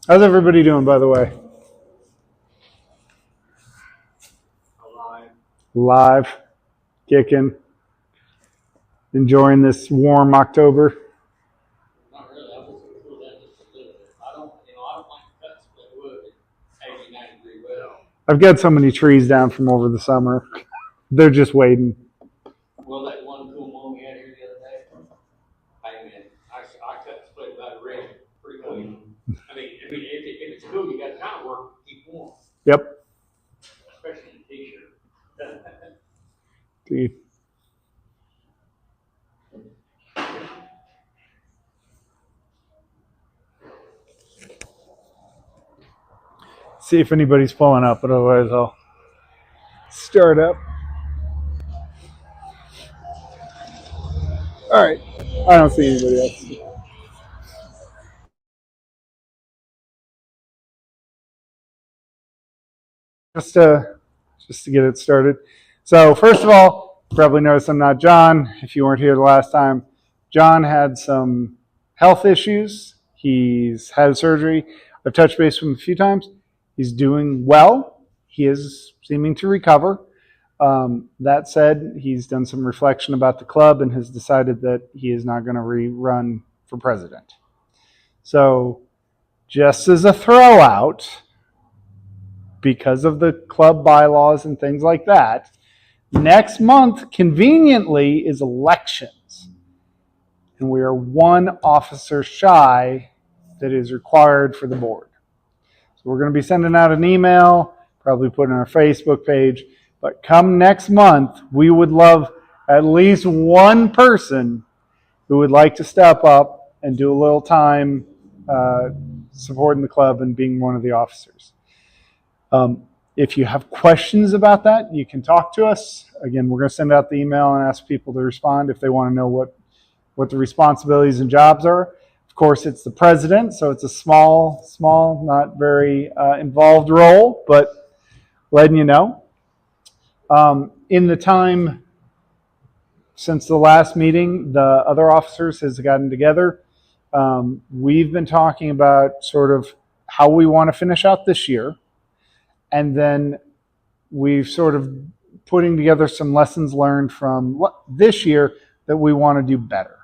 How's everybody doing, by the way? Live, kicking, enjoying this warm October. Not really. I just feel that just a little bit. I don't like to cut split wood at 80, 90-degree weather. I've got so many trees down from over the summer. They're just waiting. Well, that one cool moon we had here the other day, hey man, I cut split about ready pretty quick. I mean, if it's cool, you got to kind of work to keep warm, Yep. especially in a t-shirt. See. See if anybody's pulling up, but otherwise I'll start up. All right. I don't see anybody else. Just to get it started. So first of all, you probably noticed I'm not John. If you weren't here the last time, John had some health issues. He's had surgery. I've touched base with him a few times. He's doing well. He is seeming to recover. That said, he's done some reflection about the club and has decided that he is not going to rerun for president. So just as a throw out, because of the club bylaws and things like that, next month, conveniently, is elections. And we are one officer shy that is required for the board. So we're going to be sending out an email, probably put on our Facebook page. But come next month, we would love at least one person who would like to step up and do a little time supporting the club and being one of the officers. If you have questions about that, you can talk to us. Again, we're going to send out the email and ask people to respond if they want to know what the responsibilities and jobs are. Of course, it's the president, so it's a small, not very involved role, but letting you know. In the time since the last meeting, the other officers has gotten together. We've been talking about sort of how we want to finish out this year. And then we've sort of putting together some lessons learned from this year that we want to do better.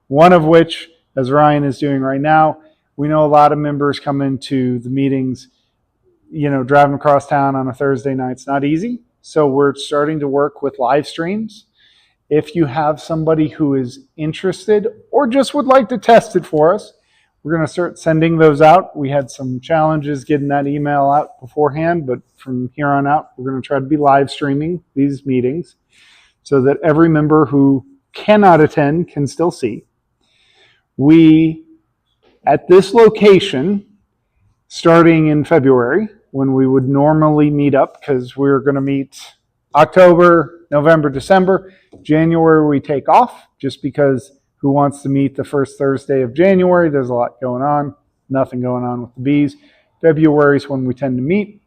One of which, as Ryan is doing right now, we know a lot of members come into the meetings, driving across town on a Thursday night. It's not easy. So we're starting to work with live streams. If you have somebody who is interested or just would like to test it for us, we're going to start sending those out. We had some challenges getting that email out beforehand, but from here on out, we're going to try to be live streaming these meetings so that every member who cannot attend can still see. We, at this location, starting in February, when we would normally meet up, because we're going to meet October, November, December. January we take off just because who wants to meet the first Thursday of January? There's a lot going on. Nothing going on with the bees. February is when we tend to meet.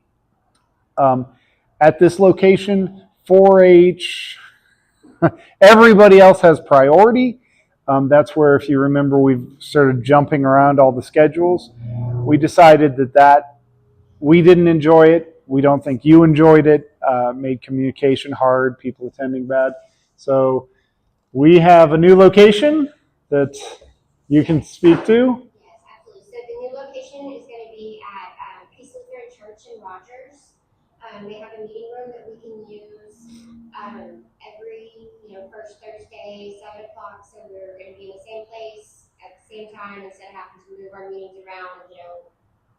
At this location, 4-H, everybody else has priority. That's where, if you remember, we've started jumping around all the schedules. We decided that we didn't enjoy it. We don't think you enjoyed it. Made communication hard, people attending bad. So we have a new location that you can speak to. Yes, absolutely. So the new location is going to be at Peace Lutheran Church in Rogers. They have a meeting room that we can use every first Thursday, 7 o'clock. So we're going to be in the same place at the same time instead of having to move our meetings around,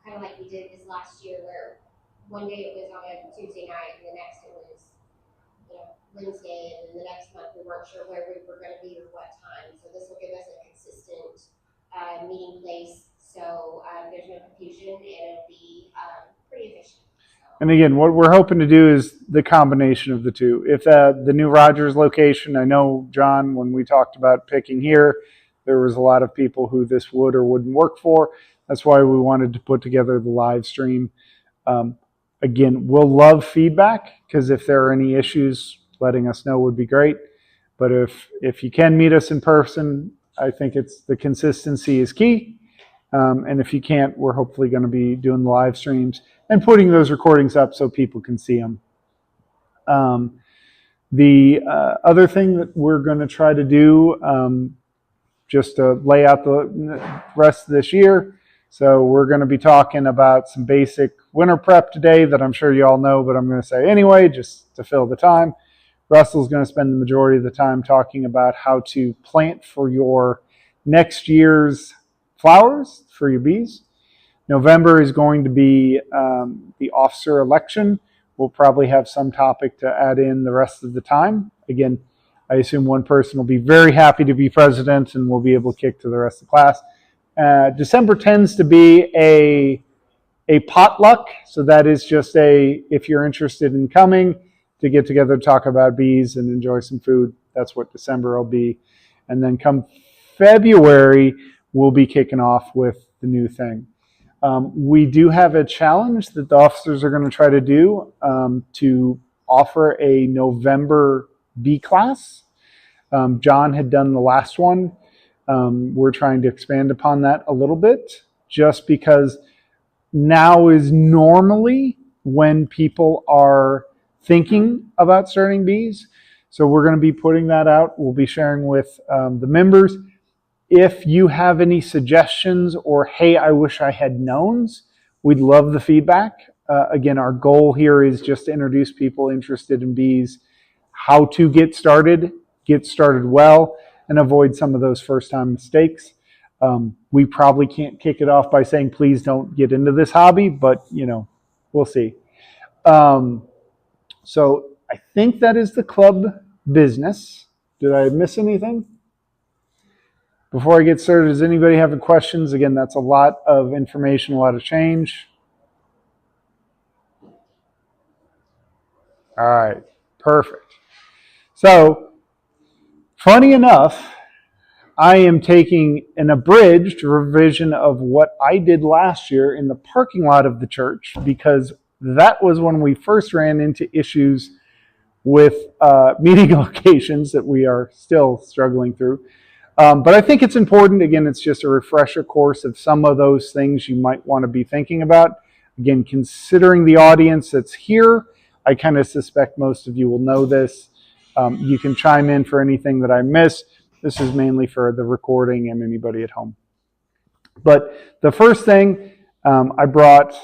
kind of like we did this last year where one day it was on a Tuesday night and the next it was Wednesday, and then the next month we weren't sure where we were going to be or what time. So this will give us a consistent meeting place, so there's no confusion, and it'll be pretty efficient. And again, what we're hoping to do is the combination of the two. If the new Rogers location, I know, John, when we talked about picking here, there was a lot of people who this would or wouldn't work for. That's why we wanted to put together the live stream. Again, we'll love feedback, because if there are any issues, letting us know would be great. But if you can meet us in person, I think it's the consistency is key. And if you can't, we're hopefully going to be doing the live streams and putting those recordings up so people can see them. The other thing that we're going to try to do, just to lay out the rest of this year, so we're going to be talking about some basic winter prep today that I'm sure you all know, but I'm going to say anyway, just to fill the time. Russell's going to spend the majority of the time talking about how to plant for your next year's flowers for your bees. November is going to be the officer election. We'll probably have some topic to add in the rest of the time. Again, I assume one person will be very happy to be president and we'll be able to kick to the rest of the class. December tends to be a potluck, so that is just if you're interested in coming to get together to talk about bees and enjoy some food, that's what December will be. And then come February, we'll be kicking off with the new thing. We do have a challenge that the officers are going to try to do to offer a November bee class. John had done the last one. We're trying to expand upon that a little bit, just because now is normally when people are thinking about starting bees. So we're going to be putting that out. We'll be sharing with the members. If you have any suggestions or, hey, I wish I had knowns, we'd love the feedback. Again, our goal here is just to introduce people interested in bees, how to get started well, and avoid some of those first-time mistakes. We probably can't kick it off by saying, please don't get into this hobby, but, we'll see. So I think that is the club business. Did I miss anything? Before I get started, does anybody have any questions? Again, that's a lot of information, a lot of change. All right, perfect. So, funny enough, I am taking an abridged revision of what I did last year in the parking lot of the church, because that was when we first ran into issues with meeting locations that we are still struggling through. But I think it's important. Again, it's just a refresher course of some of those things you might want to be thinking about. Again, considering the audience that's here, I kind of suspect most of you will know this. You can chime in for anything that I miss. This is mainly for the recording and anybody at home. But the first thing I brought,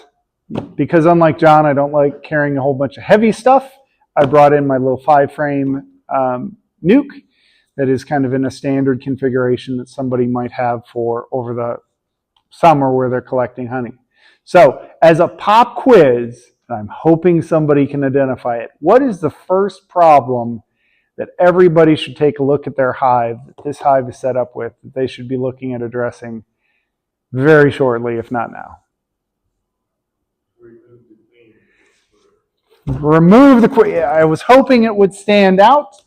because unlike John, I don't like carrying a whole bunch of heavy stuff, I brought in my little 5-frame nuke that is kind of in a standard configuration that somebody might have for over the summer where they're collecting honey. So as a pop quiz, and I'm hoping somebody can identify it, what is the first problem that everybody should take a look at their hive, that this hive is set up with, that they should be looking at addressing very shortly, if not now? Remove the queen. I was hoping it would stand out.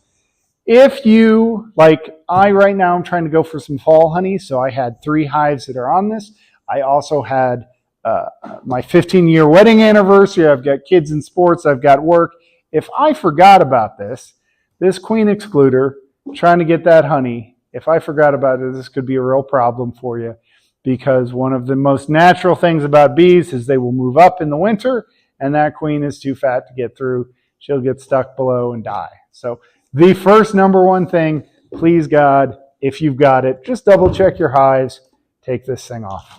If you, like I right now, I'm trying to go for some fall honey, so I had 3 hives that are on this. I also had my 15-year wedding anniversary. I've got kids in sports. I've got work. If I forgot about this queen excluder, trying to get that honey, if I forgot about it, this could be a real problem for you, because one of the most natural things about bees is they will move up in the winter, and that queen is too fat to get through. She'll get stuck below and die. So the first number one thing, please God, if you've got it, just double check your hives, take this thing off.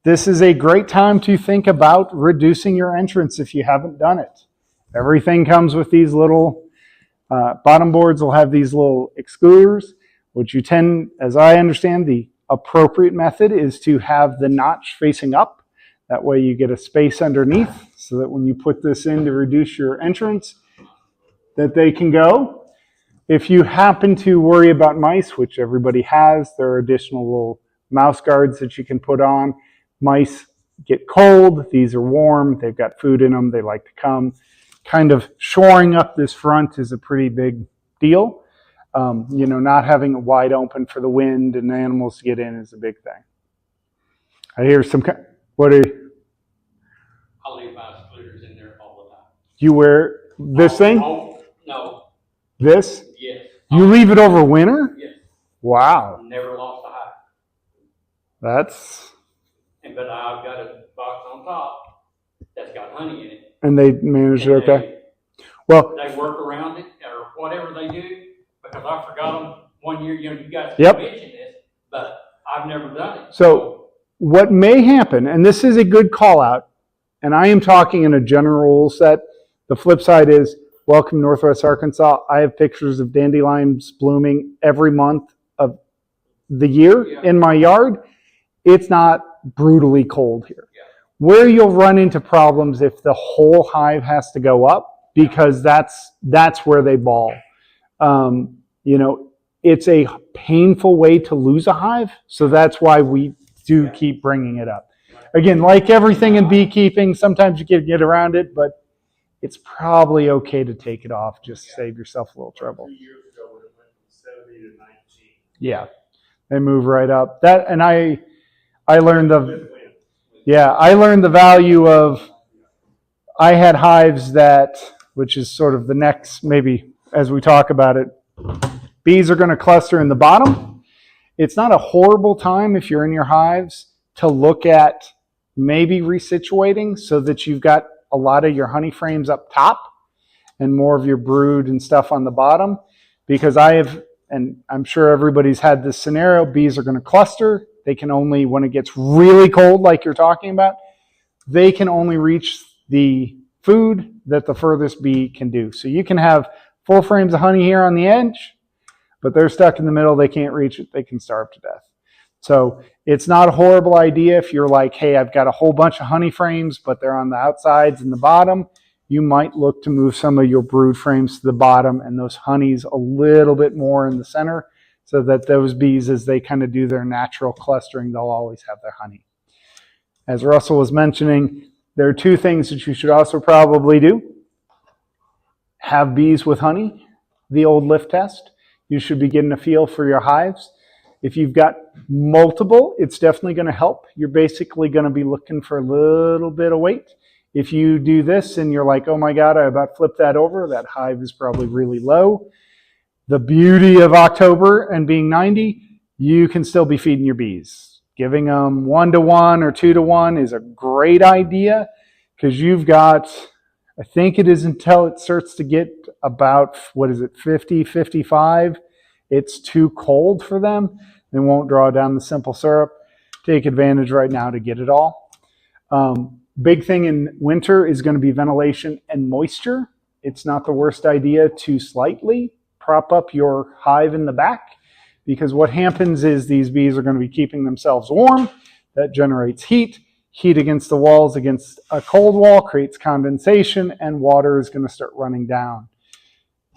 This is a great time to think about reducing your entrance if you haven't done it. Everything comes with these little, bottom boards will have these little excluders, which you tend, as I understand, the appropriate method is to have the notch facing up. That way you get a space underneath so that when you put this in to reduce your entrance, that they can go. If you happen to worry about mice, which everybody has, there are additional little mouse guards that you can put on. Mice get cold. These are warm. They've got food in them. They like to come. Kind of shoring up this front is a pretty big deal. Not having it wide open for the wind and animals to get in is a big thing. I hear some... What are you? I leave my excluders in there all the time. You wear this thing? Oh, no. This? Yes. You leave it over winter? Yes. Wow. Never lost a hive. That's, But I've got a box on top that's got honey in it. and they managed it And okay. Well, they work around it or whatever they do, because I forgot them one year. You know, you guys Yep. mentioned this, but I've never done it. So what may happen, and this is a good call out, and I am talking in a general rule set. The flip side is, welcome Northwest Arkansas. I have pictures of dandelions blooming every month of the year in my yard. It's not brutally cold here. Yeah. Where you'll run into problems if the whole hive has to go up, because that's where they ball. You know, it's a painful way to lose a hive, so that's why we do keep bringing it up. Again, like everything in beekeeping, sometimes you can get around it, but it's probably okay to take it off. Just save yourself a little trouble. 2 years ago, when it went from 70 to 19. Yeah, they move right up. That, and I learned I learned the value of. I had hives that, which is sort of the next, maybe as we talk about it, bees are going to cluster in the bottom. It's not a horrible time if you're in your hives to look at maybe resituating so that you've got a lot of your honey frames up top and more of your brood and stuff on the bottom. Because I have, and I'm sure everybody's had this scenario, bees are going to cluster. They can only, when it gets really cold like you're talking about, they can only reach the food that the furthest bee can do. So you can have full frames of honey here on the edge, but they're stuck in the middle. They can't reach it. They can starve to death. So it's not a horrible idea if you're like, hey, I've got a whole bunch of honey frames, but they're on the outsides and the bottom. You might look to move some of your brood frames to the bottom and those honeys a little bit more in the center, so that those bees, as they kind of do their natural clustering, they'll always have their honey. As Russell was mentioning, there are two things that you should also probably do. Have bees with honey, the old lift test. You should be getting a feel for your hives. If you've got multiple, it's definitely going to help. You're basically going to be looking for a little bit of weight. If you do this and you're like, oh my God, I about flipped that over, that hive is probably really low. The beauty of October and being 90, you can still be feeding your bees. Giving them 1-to-1 or 2-to-1 is a great idea, because you've got, I think it is until it starts to get about, 50, 55, it's too cold for them. They won't draw down the simple syrup. Take advantage right now to get it all. Big thing in winter is going to be ventilation and moisture. It's not the worst idea to slightly prop up your hive in the back, because what happens is these bees are going to be keeping themselves warm. That generates heat. Heat against the walls, against a cold wall, creates condensation, and water is going to start running down.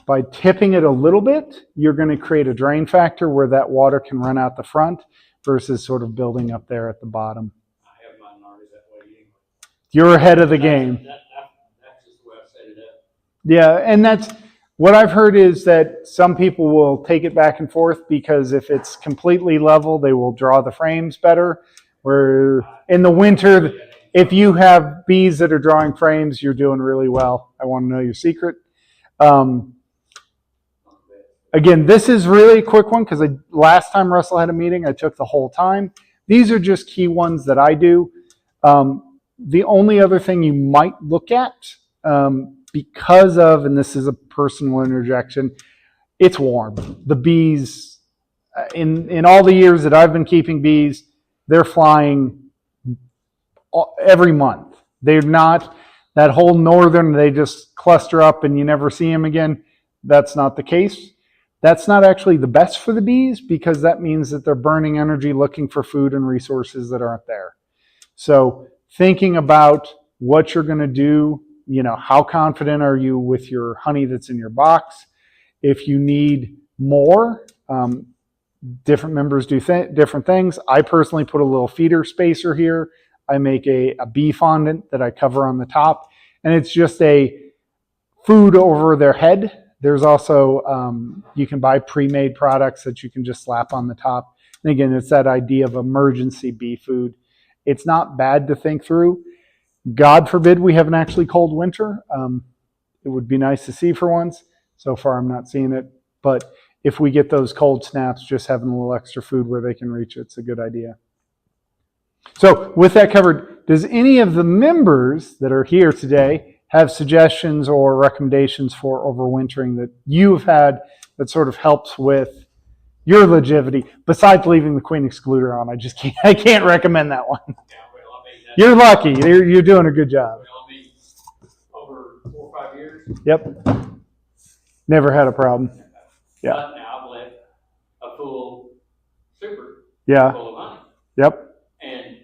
By tipping it a little bit, you're going to create a drain factor where that water can run out the front versus sort of building up there at the bottom. I have mine already that way anyway. You're ahead of the game. That's just the way I set it up. Yeah, and that's what I've heard, is that some people will take it back and forth, because if it's completely level, they will draw the frames better. Where in the winter, if you have bees that are drawing frames, you're doing really well. I want to know your secret. Again, this is really a quick one, because last time Russell had a meeting, I took the whole time. These are just key ones that I do. The only other thing you might look at, because of, and this is a personal interjection, it's warm. The bees, in all the years that I've been keeping bees, they're flying every month. They're not that whole northern, they just cluster up and you never see them again. That's not the case. That's not actually the best for the bees, because that means that they're burning energy looking for food and resources that aren't there. So thinking about what you're going to do, how confident are you with your honey that's in your box? If you need more, different members do different things. I personally put a little feeder spacer here. I make a bee fondant that I cover on the top, and it's just a food over their head. There's also, you can buy pre-made products that you can just slap on the top. And again, it's that idea of emergency bee food. It's not bad to think through. God forbid we have an actually cold winter. It would be nice to see for once. So far, I'm not seeing it. But if we get those cold snaps, just having a little extra food where they can reach it's a good idea. So with that covered, does any of the members that are here today have suggestions or recommendations for overwintering that you've had that sort of helps with your longevity, besides leaving the queen excluder on? I can't recommend that one. Yeah, well, I mean, that's, You're lucky. You're doing a good job. well, I mean, over 4 or 5 years. Yep. Never had a problem. Yeah. But now I've left a full super Yeah. full of money. Yep. And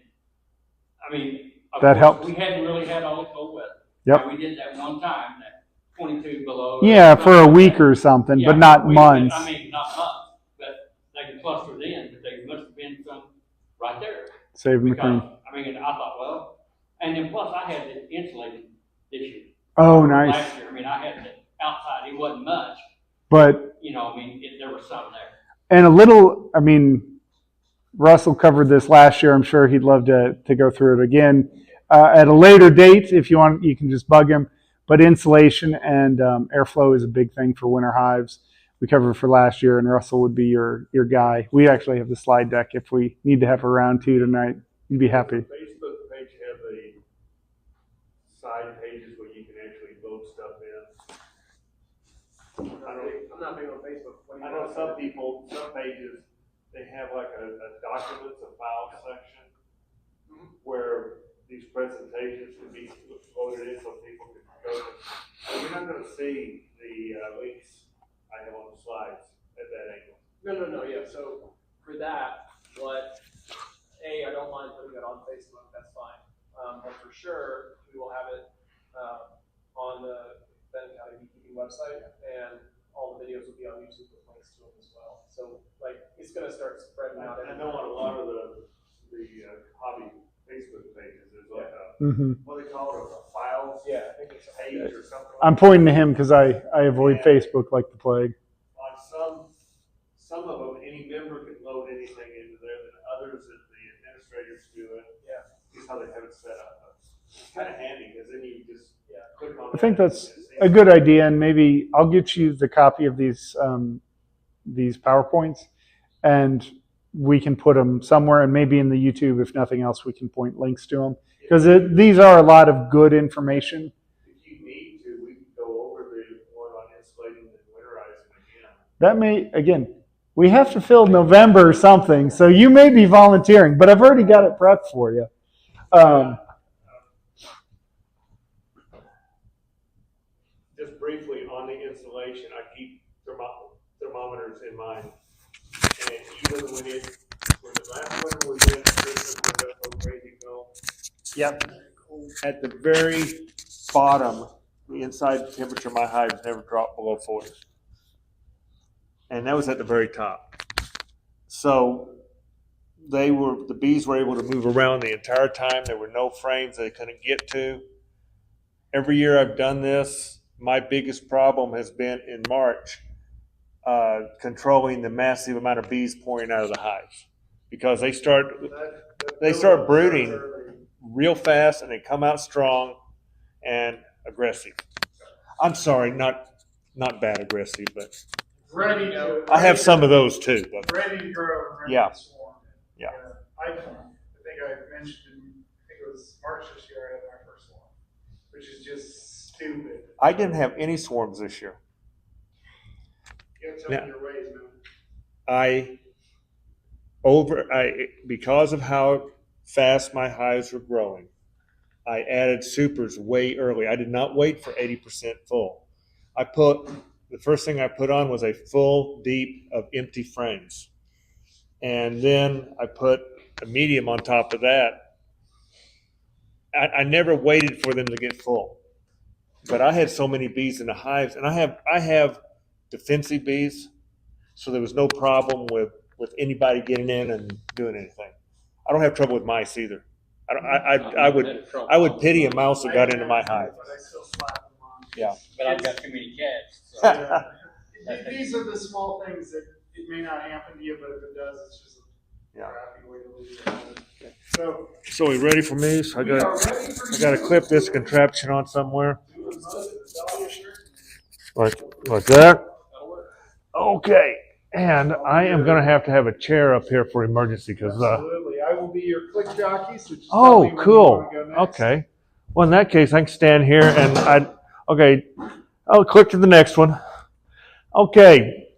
I mean, of That course, helps. we hadn't really had all the cold weather. Yep. Now, we did that one time, that 22 below. Yeah, for a week or something, Yeah, but not we- months. I mean, not months, but they can cluster in, but they must have been some right there. Saving the Because, cream. I mean, I thought, well, and then plus I had the insulating issue. Oh, nice. Last year, I mean, I had the outside, it wasn't much, But, you know, I mean, there was some there. and a little, I mean, Russell covered this last year. I'm sure he'd love to go through it again at a later date. If you want, you can just bug him. But insulation and airflow is a big thing for winter hives. We covered for last year, and Russell would be your guy. We actually have the slide deck if we need to have a round two tonight. You'd be happy. The Facebook page have the side pages where you can actually load stuff in. I'm not big on Facebook. I know some people, some pages, they have like a documents, a file section where these presentations can be loaded in so people can go. You're not gonna see the links I have on the slides at that angle. No, yeah, so for that, I don't mind putting it on Facebook, that's fine. But for sure, we will have it, on the Benton County Beekeeping website, and all the videos will be on YouTube with links to them as well. So, like, it's gonna start spreading out. I know on a lot of the hobby Facebook pages, there's like a, what do they call it, a files Yeah, I think it's page or something. I'm pointing to him because I avoid Facebook like the plague. On some of them, any member can load anything into there, and others that the administrators do it. Yeah. Here's how they have it set up. It's kind of handy because then you just click on. I think that's a good idea, and maybe I'll get you the copy of these PowerPoints, and we can put them somewhere, and maybe in the YouTube, if nothing else, we can point links to them, because these are a lot of good information. If you need to, we can go over the one on insulating and winterizing again. That may, again, we have to fill November or something, so you may be volunteering, but I've already got it prepped for you. Just briefly on the insulation, I keep thermometers in mind. And even when the last winter was in, Christmas was up so crazy cold. Yep. At the very bottom, the inside temperature of my hives never dropped below 40. And that was at the very top. So the bees were able to move around the entire time. There were no frames they couldn't get to. Every year I've done this, my biggest problem has been in March, controlling the massive amount of bees pouring out of the hives, because they start brooding real fast and they come out strong and aggressive. I'm sorry, not bad aggressive, but Ready to. I have some of those too. But Ready to grow. And ready Yeah. to swarm. Yeah. I think I mentioned, I think it was March this year, I had my first one, which is just stupid. I didn't have any swarms this year. You gotta tell Yeah. me your ways, man. Because of how fast my hives were growing, I added supers way early. I did not wait for 80% full. The first thing I put on was a full deep of empty frames. And then I put a medium on top of that. I never waited for them to get full. But I had so many bees in the hives, and I have defensive bees, so there was no problem with anybody getting in and doing anything. I don't have trouble with mice either. I would pity a mouse that got into my hive. But I still slap them on. Yeah. But I've got too many cats. So. Yeah. These are the small things that it may not happen to you, but if it does, it's just a crappy way to leave it. So we ready for me? So I got to clip this contraption on somewhere. Like that. Okay. And I am going to have a chair up here for emergency because. Absolutely. I will be your click jockey. So just tell me Oh, when cool. you want to go next. Okay. Well, in that case, I can stand here and okay, I'll click to the next one. Okay.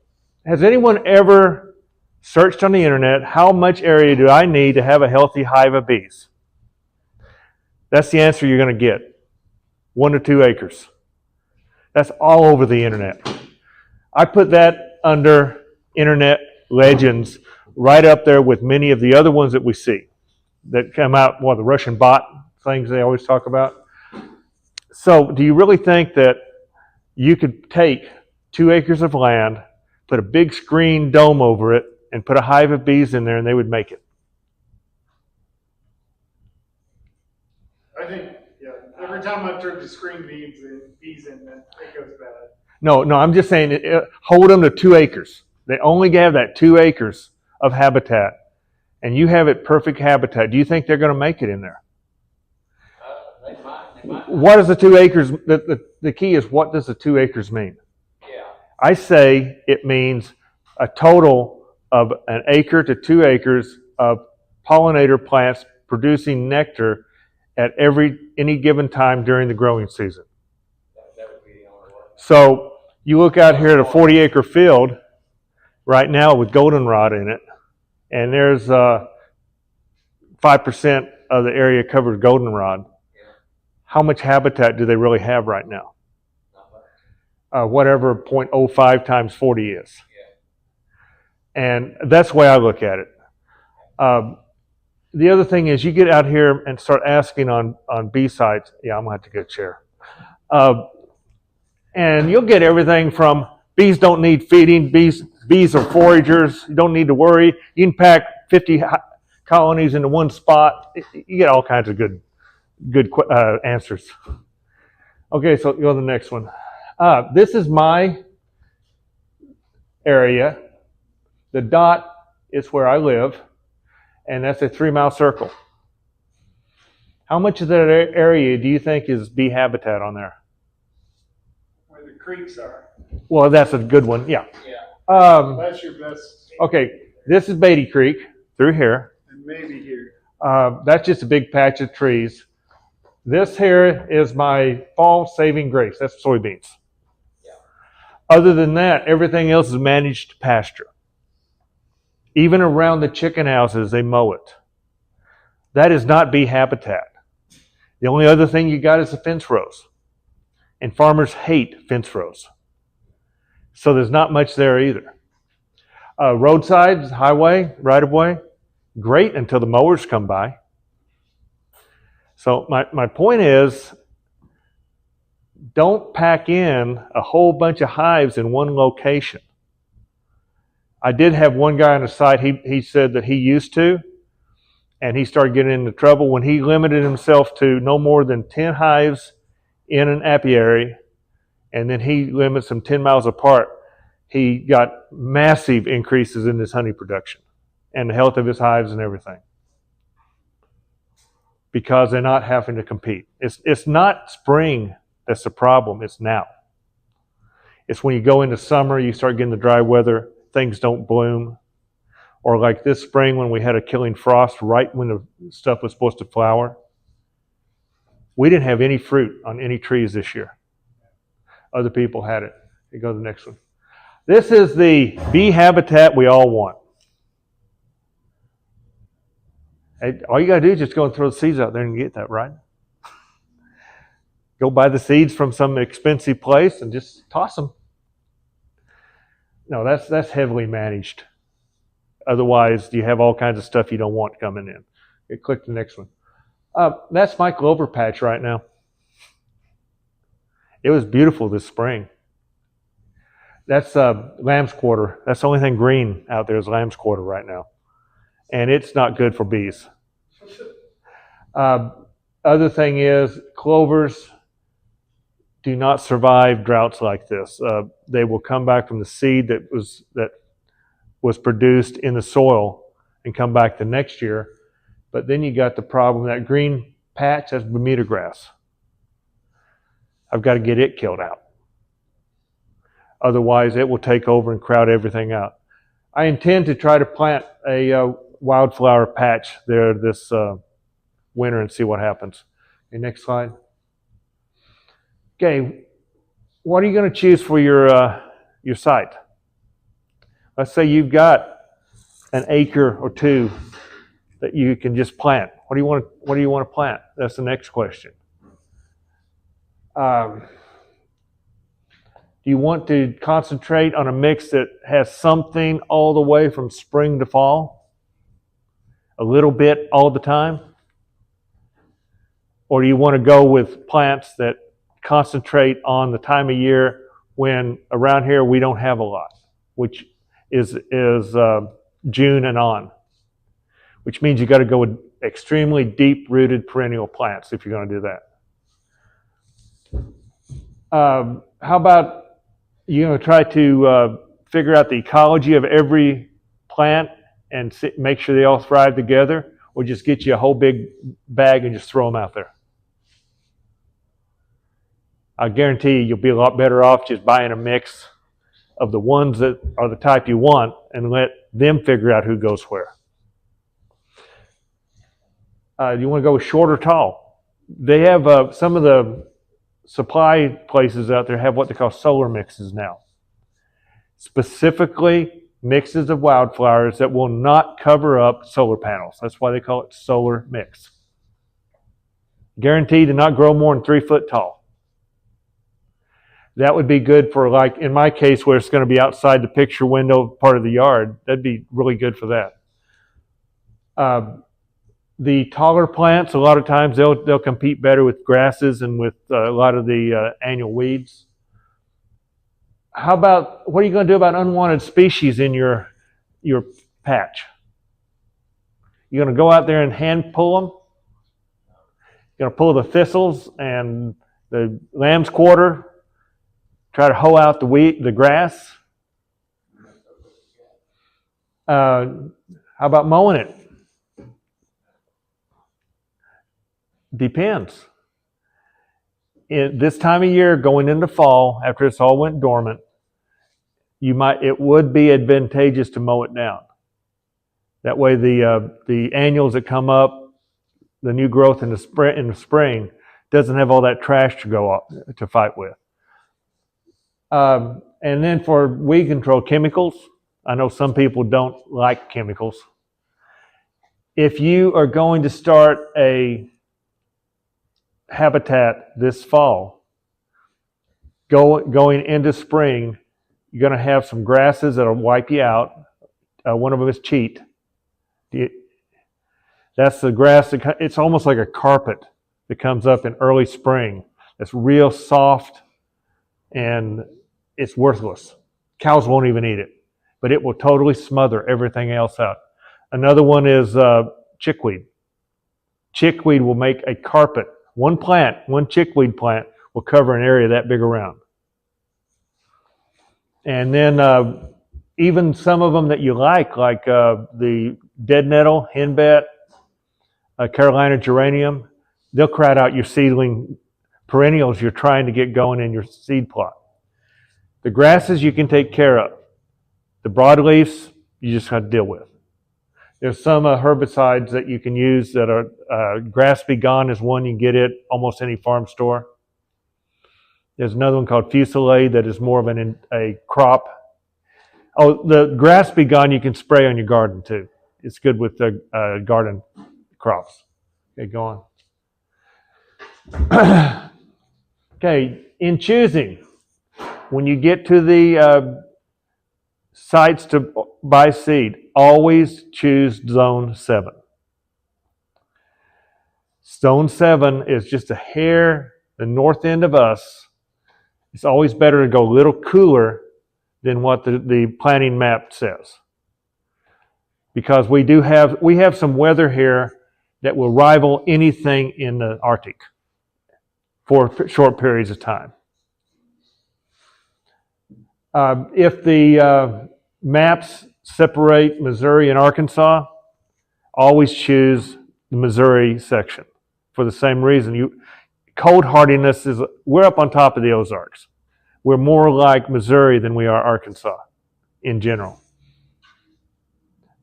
Has anyone ever searched on the internet, how much area do I need to have a healthy hive of bees? That's the answer you're going to get. 1 to 2 acres. That's all over the internet. I put that under internet legends right up there with many of the other ones that we see that come out, the Russian bot things they always talk about. So do you really think that you could take 2 acres of land, put a big screen dome over it, and put a hive of bees in there and they would make it? I think, yeah, every time I've turned to screen bees in, it goes bad. No, I'm just saying hold them to 2 acres. They only have that 2 acres of habitat, and you have it perfect habitat. Do you think they're going to make it in there? They might. What is the 2 acres? The key is, what does the 2 acres mean? Yeah. I say it means a total of 1 acre to 2 acres of pollinator plants producing nectar at any given time during the growing season. That would be the only one. So you look out here at a 40-acre field right now with goldenrod in it, and there's 5% of the area covered with goldenrod. How much habitat do they really have right now? Whatever 0.05 times 40 is. And that's the way I look at it. The other thing is, you get out here and start asking on bee sites. Yeah, I'm going to have to get a chair. And you'll get everything from bees don't need feeding, bees are foragers, you don't need to worry. You can pack 50 colonies into one spot. You get all kinds of good answers. Okay, so go to the next one. This is my area. The dot is where I live, and that's a 3-mile circle. How much of that area do you think is bee habitat on there? Where the creeks are. Well, that's a good one, yeah. That's your best. Okay, this is Beatty Creek through here. And maybe here. That's just a big patch of trees. This here is my fall saving grace. That's soybeans. Other than that, everything else is managed pasture. Even around the chicken houses, they mow it. That is not bee habitat. The only other thing you got is the fence rows. And farmers hate fence rows. So there's not much there either. Roadsides, highway, right-of-way, great until the mowers come by. So my point is, don't pack in a whole bunch of hives in one location. I did have one guy on the site, he said that he used to, and he started getting into trouble when he limited himself to no more than 10 hives in an apiary, and then he limits them 10 miles apart. He got massive increases in his honey production and the health of his hives and everything, because they're not having to compete. It's not spring that's the problem, it's now. It's when you go into summer, you start getting the dry weather, things don't bloom. Or like this spring when we had a killing frost right when the stuff was supposed to flower. We didn't have any fruit on any trees this year. Other people had it. You go to the next one. This is the bee habitat we all want. All you got to do is just go and throw the seeds out there and get that, right? Go buy the seeds from some expensive place and just toss them. No, that's heavily managed. Otherwise, you have all kinds of stuff you don't want coming in. Okay, click the next one. That's my clover patch right now. It was beautiful this spring. That's lamb's quarter. That's the only thing green out there is lamb's quarter right now. And it's not good for bees. Other thing is, clovers do not survive droughts like this. They will come back from the seed that was produced in the soil and come back the next year. But then you got the problem, that green patch, that's Bermuda grass. I've got to get it killed out. Otherwise, it will take over and crowd everything out. I intend to try to plant a wildflower patch there this winter and see what happens. Okay, next slide. Okay, what are you going to choose for your site? Let's say you've got an acre or two that you can just plant. What do you want to plant? That's the next question. Do you want to concentrate on a mix that has something all the way from spring to fall? A little bit all the time? Or do you want to go with plants that concentrate on the time of year when around here we don't have a lot, which is June and on, which means you got to go with extremely deep-rooted perennial plants if you're going to do that. How about you're going to try to figure out the ecology of every plant and make sure they all thrive together, or just get you a whole big bag and just throw them out there? I guarantee you'll be a lot better off just buying a mix of the ones that are the type you want and let them figure out who goes where. You want to go with short or tall? They have some of the supply places out there have what they call solar mixes now. Specifically, mixes of wildflowers that will not cover up solar panels. That's why they call it solar mix. Guaranteed to not grow more than 3 foot tall. That would be good for, like in my case, where it's going to be outside the picture window part of the yard. That'd be really good for that. The taller plants, a lot of times they'll compete better with grasses and with a lot of the annual weeds. What are you going to do about unwanted species in your patch? You're going to go out there and hand pull them? You're going to pull the thistles and the lamb's quarter? Try to hoe out the grass? How about mowing it? Depends. This time of year, going into fall, after it's all went dormant, it would be advantageous to mow it down. That way, the annuals that come up, the new growth in the spring, doesn't have all that trash to go up to fight with. And then for weed control, chemicals. I know some people don't like chemicals. If you are going to start a habitat this fall, going into spring, you're going to have some grasses that'll wipe you out. One of them is cheat. That's the grass. It's almost like a carpet that comes up in early spring. It's real soft and it's worthless. Cows won't even eat it, but it will totally smother everything else out. Another one is chickweed. Chickweed will make a carpet. One chickweed plant will cover an area that big around. And then even some of them that you like the dead nettle, henbit, Carolina geranium, they'll crowd out your seedling perennials you're trying to get going in your seed plot. The grasses you can take care of. The broadleafs, you just have to deal with. There's some herbicides that you can use that are, Grass Be Gone is one, you can get it almost any farm store. There's another one called Fusillade that is more of a crop. Oh, the Grass Be Gone you can spray on your garden too. It's good with the garden crops. Okay, go on. Okay, in choosing, when you get to the sites to buy seed, always choose Zone 7. Zone 7 is just a hair, the north end of us. It's always better to go a little cooler than what the planning map says. Because we have some weather here that will rival anything in the Arctic for short periods of time. If the maps separate Missouri and Arkansas, always choose the Missouri section for the same reason. Cold hardiness we're up on top of the Ozarks. We're more like Missouri than we are Arkansas in general.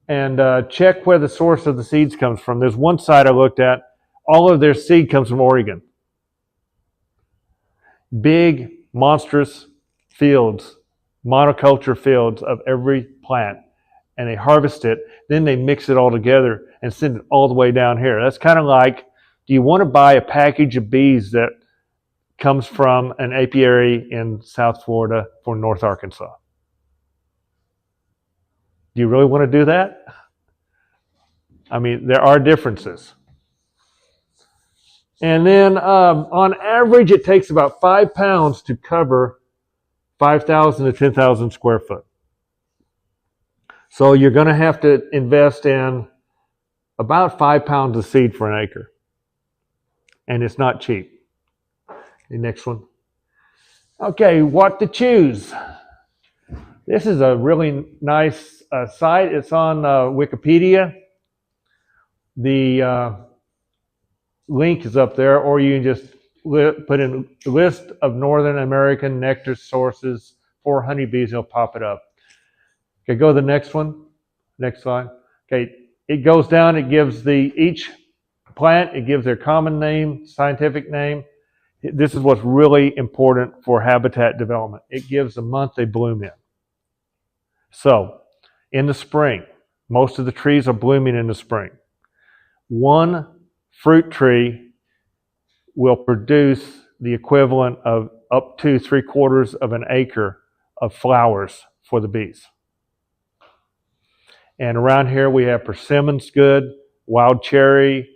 and check where the source of the seeds comes from. There's one site I looked at, all of their seed comes from Oregon. Big, monstrous fields, monoculture fields of every plant, and they harvest it, then they mix it all together and send it all the way down here. That's kind of like, do you want to buy a package of bees that comes from an apiary in South Florida for North Arkansas? Do you really want to do that? I mean, there are differences. And then on average, it takes about 5 pounds to cover 5,000 to 10,000 square foot. So you're going to have to invest in about 5 pounds of seed for an acre. And it's not cheap. The next one. Okay, what to choose. This is a really nice site. It's on Wikipedia. The link is up there, or you can just put in a list of Northern American nectar sources for honeybees, and it'll pop it up. Okay, go to the next one. Next slide. Okay, it goes down, it gives each plant, it gives their common name, scientific name. This is what's really important for habitat development. It gives the month they bloom in. So, in the spring, most of the trees are blooming in the spring. One fruit tree will produce the equivalent of up to 3/4 of an acre of flowers for the bees. And around here we have persimmon's good, wild cherry,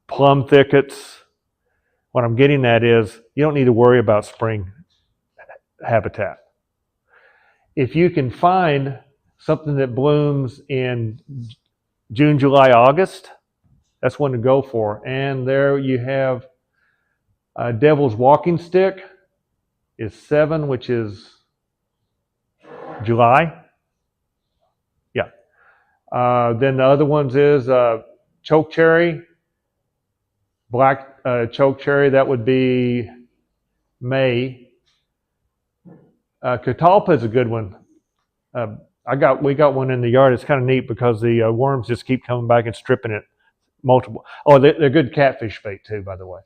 plum thickets. What I'm getting at is you don't need to worry about spring habitat. If you can find something that blooms in June, July, August, that's one to go for. And there you have Devil's Walking Stick is 7, which is July. Yeah. Then the other ones is chokecherry, black chokecherry. That would be May. Catalpa is a good one. We got one in the yard. It's kind of neat because the worms just keep coming back and stripping it. Multiple. Oh, they're good catfish bait too, by the way.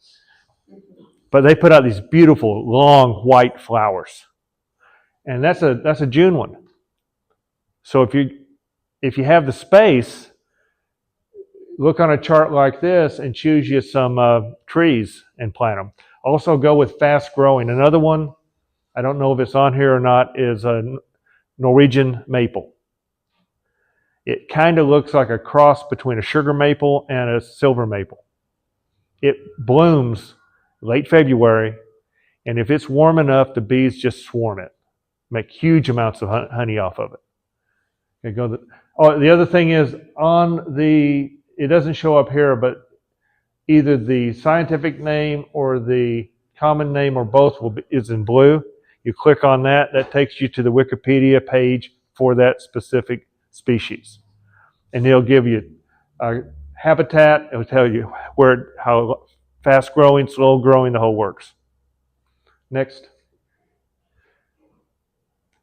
But they put out these beautiful long white flowers, and that's a June one. So if you have the space, look on a chart like this and choose you some trees and plant them. Also go with fast growing. Another one, I don't know if it's on here or not, is a Norwegian maple. It kind of looks like a cross between a sugar maple and a silver maple. It blooms late February, and if it's warm enough, the bees just swarm it, make huge amounts of honey off of it. Okay, the other thing is it doesn't show up here, but either the scientific name or the common name or both is in blue. You click on that, that takes you to the Wikipedia page for that specific species. And it'll give you habitat, it'll tell you how fast growing, slow growing, the whole works. Next.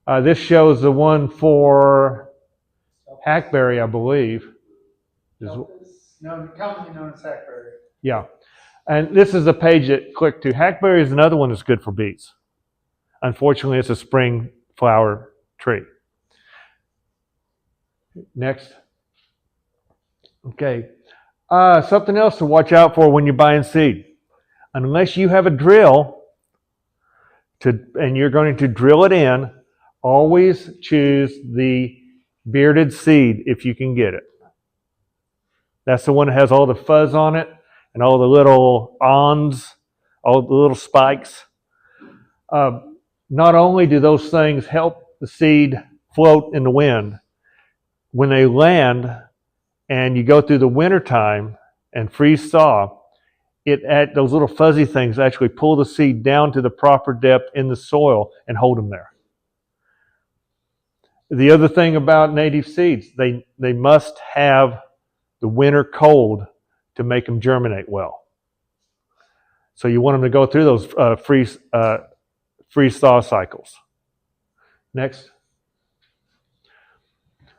This shows the one for hackberry, I believe. Commonly known as hackberry. Yeah. And this is the page that click to. Hackberry is another one that's good for bees. Unfortunately, it's a spring flower tree. Next. Okay. Something else to watch out for when you're buying seed. Unless you have a drill and you're going to drill it in, always choose the bearded seed if you can get it. That's the one that has all the fuzz on it and all the little awns, all the little spikes. Not only do those things help the seed float in the wind, when they land and you go through the winter time and freeze thaw, those little fuzzy things actually pull the seed down to the proper depth in the soil and hold them there. The other thing about native seeds, they must have the winter cold to make them germinate well. So you want them to go through those freeze thaw cycles. Next.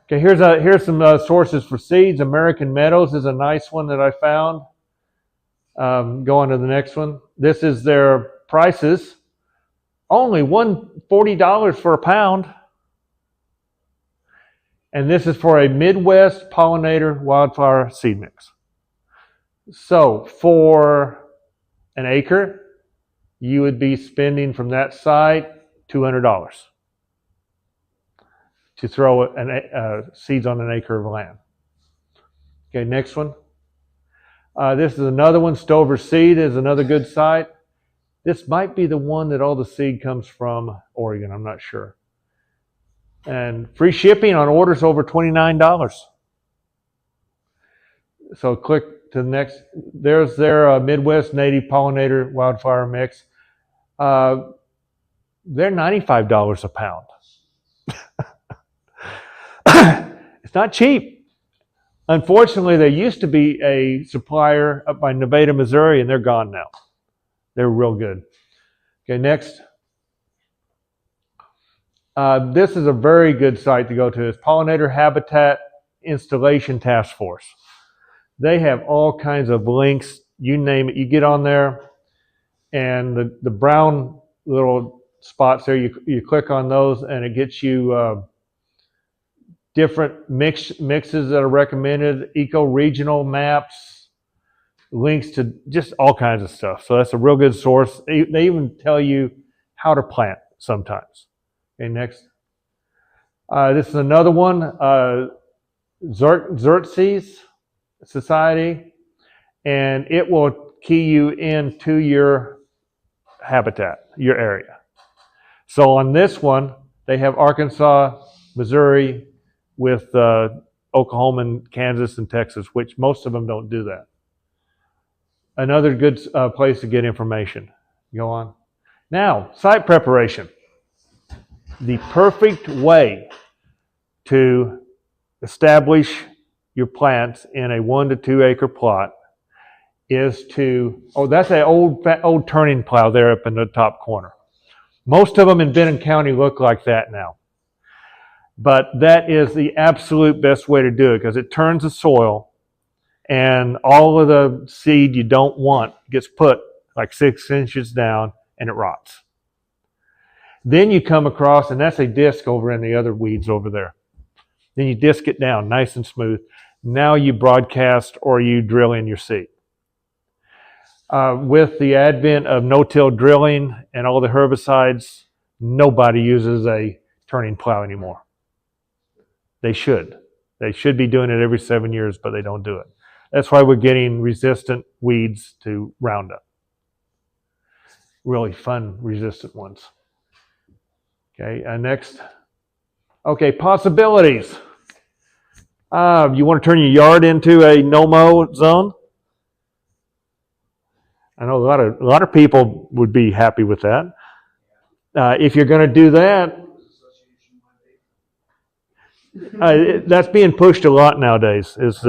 Okay, here's some sources for seeds. American Meadows is a nice one that I found. Go on to the next one. This is their prices. Only $40 for a pound. And this is for a Midwest pollinator wildflower seed mix. So for an acre, you would be spending from that site $200 to throw seeds on an acre of land. Okay, next one. This is another one. Stover Seed is another good site. This might be the one that all the seed comes from Oregon. I'm not sure. And free shipping on orders over $29. So click to the next. There's their Midwest Native Pollinator Wildflower Mix. They're $95 a pound. It's not cheap. Unfortunately, there used to be a supplier up by Nevada, Missouri, and they're gone now. They're real good. Okay, next. This is a very good site to go to. It's Pollinator Habitat Installation Task Force. They have all kinds of links. You name it. You get on there, and the brown little spots there, you click on those, and it gets you different mixes that are recommended, eco-regional maps, links to just all kinds of stuff. So that's a real good source. They even tell you how to plant sometimes. Okay, next. This is another one, Xerxes Society, and it will key you into your habitat, your area. So on this one, they have Arkansas, Missouri, with Oklahoma and Kansas and Texas, which most of them don't do that. Another good place to get information. Go on. Now, site preparation. The perfect way to establish your plants in a 1 to 2 acre plot is to, that's an old turning plow there up in the top corner. Most of them in Benton County look like that now. But that is the absolute best way to do it because it turns the soil and all of the seed you don't want gets put like 6 inches down and it rots. Then you come across, and that's a disc over in the other weeds over there. Then you disc it down nice and smooth. Now you broadcast or you drill in your seed. With the advent of no-till drilling and all the herbicides, nobody uses a turning plow anymore. They should. They should be doing it every 7 years, but they don't do it. That's why we're getting resistant weeds to Roundup. Really fun resistant ones. Okay, next. Okay, possibilities. You want to turn your yard into a no-mow zone? I know a lot of people would be happy with that. If you're going to do that, that's being pushed a lot nowadays. Is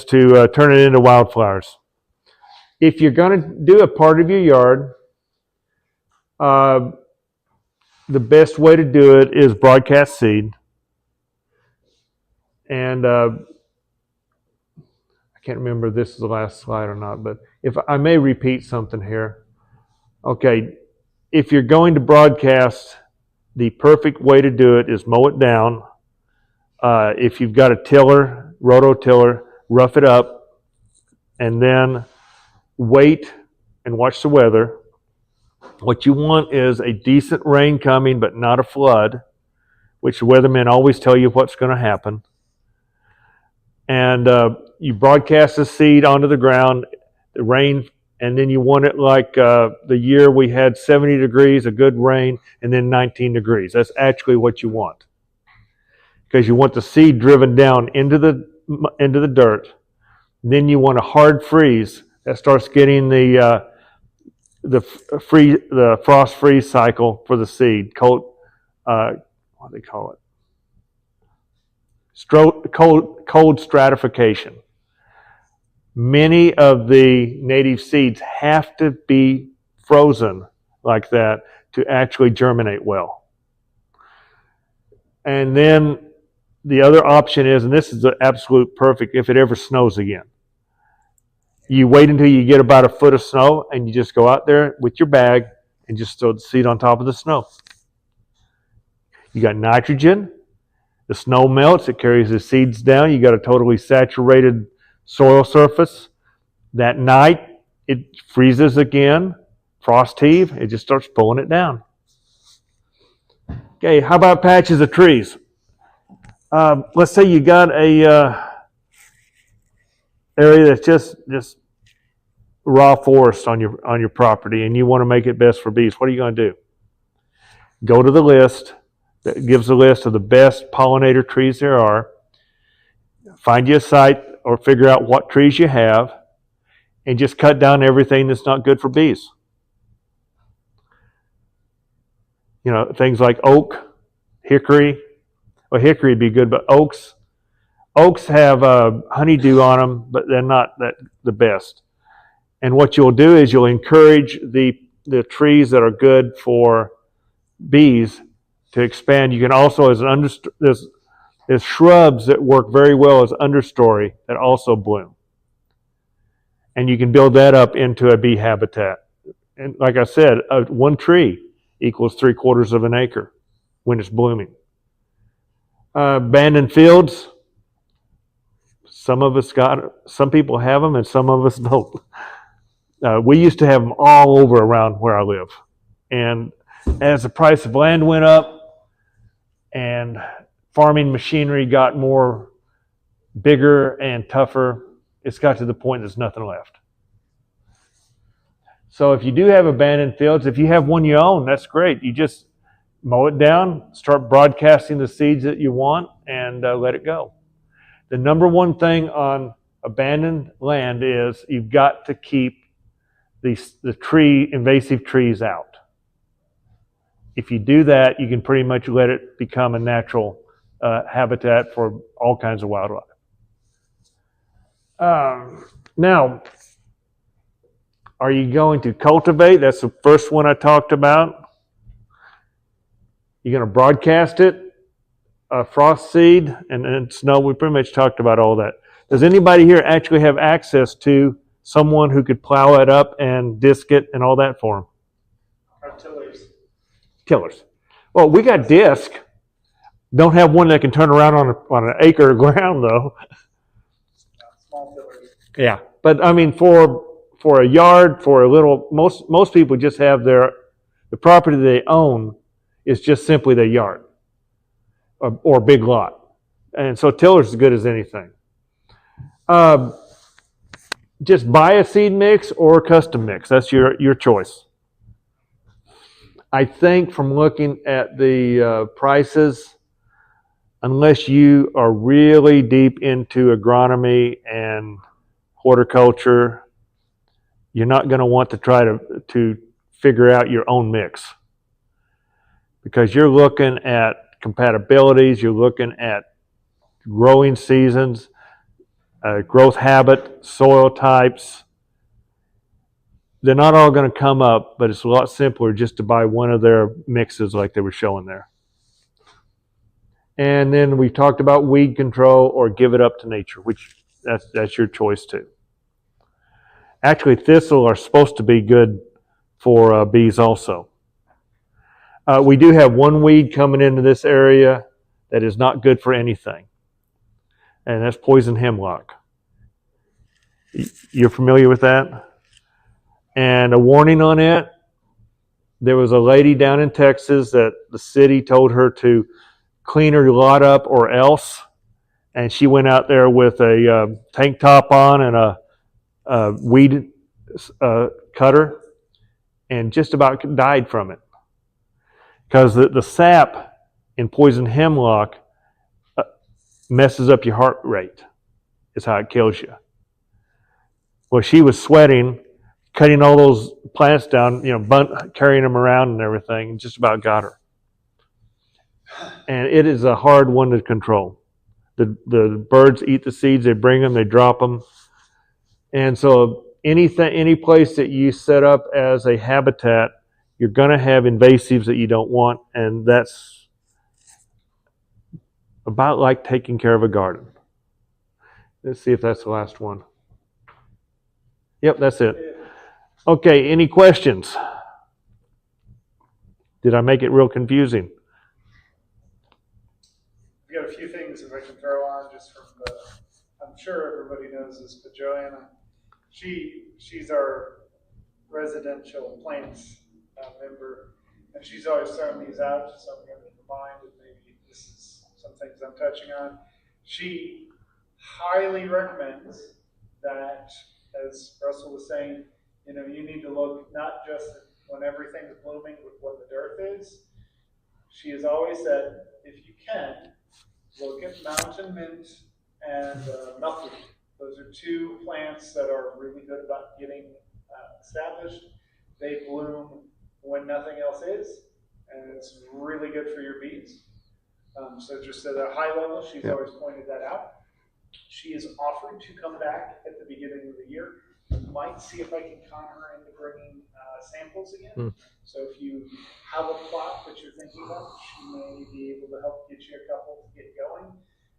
to turn it into wildflowers. If you're going to do a part of your yard, the best way to do it is broadcast seed. And I can't remember if this is the last slide or not, but if I may repeat something here. Okay, if you're going to broadcast, the perfect way to do it is mow it down. If you've got a tiller, rototiller, rough it up, and then wait and watch the weather. What you want is a decent rain coming, but not a flood, which the weathermen always tell you what's going to happen. And you broadcast the seed onto the ground, the rain, and then you want it like the year we had 70 degrees, a good rain, and then 19 degrees. That's actually what you want. Because you want the seed driven down into the dirt. Then you want a hard freeze that starts getting the frost freeze cycle for the seed. What do they call it? Cold stratification. Many of the native seeds have to be frozen like that to actually germinate well. And then the other option is, and this is the absolute perfect, if it ever snows again. You wait until you get about a foot of snow, and you just go out there with your bag and just throw the seed on top of the snow. You got nitrogen. The snow melts. It carries the seeds down. You got a totally saturated soil surface. That night, it freezes again. Frost heave. It just starts pulling it down. Okay, how about patches of trees? Let's say you got a area that's just raw forest on your property, and you want to make it best for bees. What are you going to do? Go to the list that gives a list of the best pollinator trees there are. Find you a site or figure out what trees you have, and just cut down everything that's not good for bees. You know, things like oak, hickory. Well, hickory would be good, but oaks have honeydew on them, but they're not the best. And what you'll do is you'll encourage the trees that are good for bees to expand. You can also, there's shrubs that work very well as understory that also bloom. And you can build that up into a bee habitat. And like I said, one tree equals 3/4 of an acre when it's blooming. Abandoned fields. Some people have them and some of us don't. We used to have them all over around where I live. And as the price of land went up and farming machinery got bigger and tougher, it's got to the point there's nothing left. So if you do have abandoned fields, if you have one you own, that's great. You just mow it down, start broadcasting the seeds that you want, and let it go. The number one thing on abandoned land is you've got to keep the invasive trees out. If you do that, you can pretty much let it become a natural habitat for all kinds of wildlife. Now, are you going to cultivate? That's the first one I talked about. You're going to broadcast it, frost seed, and then snow. We pretty much talked about all that. Does anybody here actually have access to someone who could plow it up and disc it and all that for them? Our tillers. Tillers. Well, we got disc. Don't have one that can turn around on an acre of ground, though. Small tillers. Yeah, but I mean, for a yard, for a little, most people just have the property they own is just simply their yard or big lot, and so tiller's as good as anything. Just buy a seed mix or a custom mix. That's your choice. I think from looking at the prices, unless you are really deep into agronomy and horticulture, you're not going to want to try to figure out your own mix, because you're looking at compatibilities, you're looking at growing seasons, growth habit, soil types. They're not all going to come up, but it's a lot simpler just to buy one of their mixes like they were showing there. And then we talked about weed control or give it up to nature, which that's your choice too. Actually, thistle are supposed to be good for bees also. We do have one weed coming into this area that is not good for anything, and that's poison hemlock. You're familiar with that? And a warning on it, there was a lady down in Texas that the city told her to clean her lot up or else, and she went out there with a tank top on and a weed cutter and just about died from it, because the sap in poison hemlock messes up your heart rate. Is how it kills you. Well, she was sweating, cutting all those plants down, carrying them around and everything, and just about got her. And it is a hard one to control. The birds eat the seeds, they bring them, they drop them. And so any place that you set up as a habitat, you're going to have invasives that you don't want, and that's about like taking care of a garden. Let's see if that's the last one. Yep, that's it. Okay, any questions? Did I make it real confusing? I've got a few things that I can throw on just from the, I'm sure everybody knows this, but Joanna, she's our residential plants member, and she's always throwing these out, so I'm going to remind, and maybe this is some things I'm touching on. She highly recommends that, as Russell was saying, you need to look not just when everything's blooming, but when the dearth is. She has always said, if you can, look at mountain mint and milkweed. Those are two plants that are really good about getting established. They bloom when nothing else is, and it's really good for your bees. So just at a high level, she's always pointed that out. She is offered to come back at the beginning of the year. Might see if I can con her into bringing samples again. So if you have a plot that you're thinking about, she may be able to help get you a couple to get going.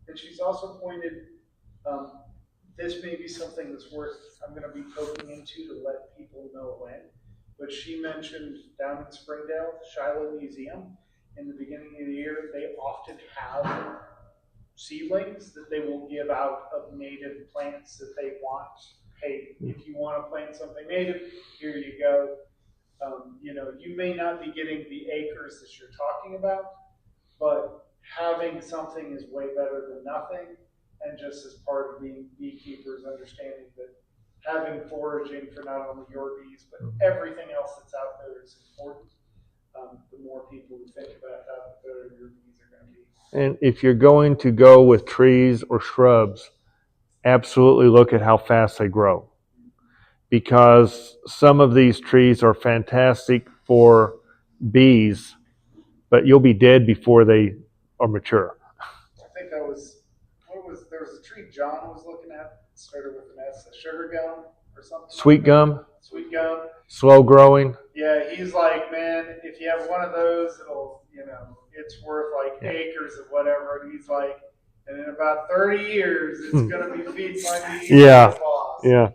And she's also pointed, this may be something that's worth, I'm going to be poking into to let people know when. But she mentioned down in Springdale, Shiloh Museum, in the beginning of the year, they often have seedlings that they will give out of native plants that they want. Hey, if you want to plant something native, here you go. You may not be getting the acres that you're talking about, but having something is way better than nothing. And just as part of being beekeepers, understanding that having foraging for not only your bees, but everything else that's out there is important. The more people who think about that, the better your bees are going to be. And if you're going to go with trees or shrubs, absolutely look at how fast they grow. Because some of these trees are fantastic for bees, but you'll be dead before they are mature. I think there was a tree John was looking at, started with an S, a sugar gum or something. Sweet gum, Sweet gum. slow growing. Yeah, he's like, man, if you have one of those, it'll, it's worth like acres of whatever. And he's like, and in about 30 years, it's going to be feeding my bees. Yeah, boss. yeah.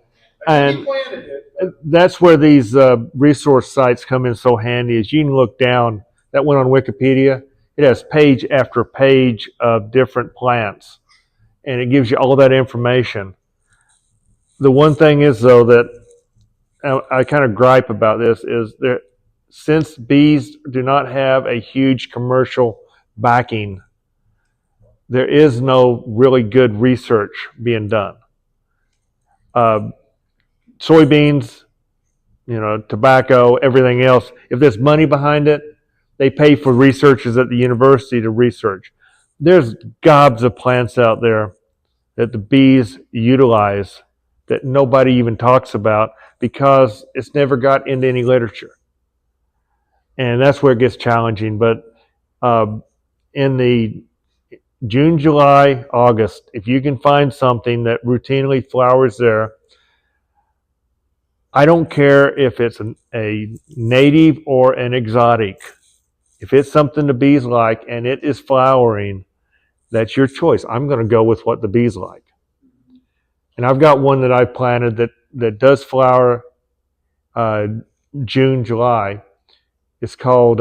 And he planted it. That's where these resource sites come in so handy. Is you can look down. That went on Wikipedia. It has page after page of different plants, and it gives you all that information. The one thing is, though, that I kind of gripe about this is that since bees do not have a huge commercial backing, there is no really good research being done. Soybeans, tobacco, everything else, if there's money behind it, they pay for researchers at the university to research. There's gobs of plants out there that the bees utilize that nobody even talks about because it's never got into any literature. And that's where it gets challenging. But in the June, July, August, if you can find something that routinely flowers there, I don't care if it's a native or an exotic. If it's something the bees like and it is flowering, that's your choice. I'm going to go with what the bees like. And I've got one that I planted that does flower June, July. It's called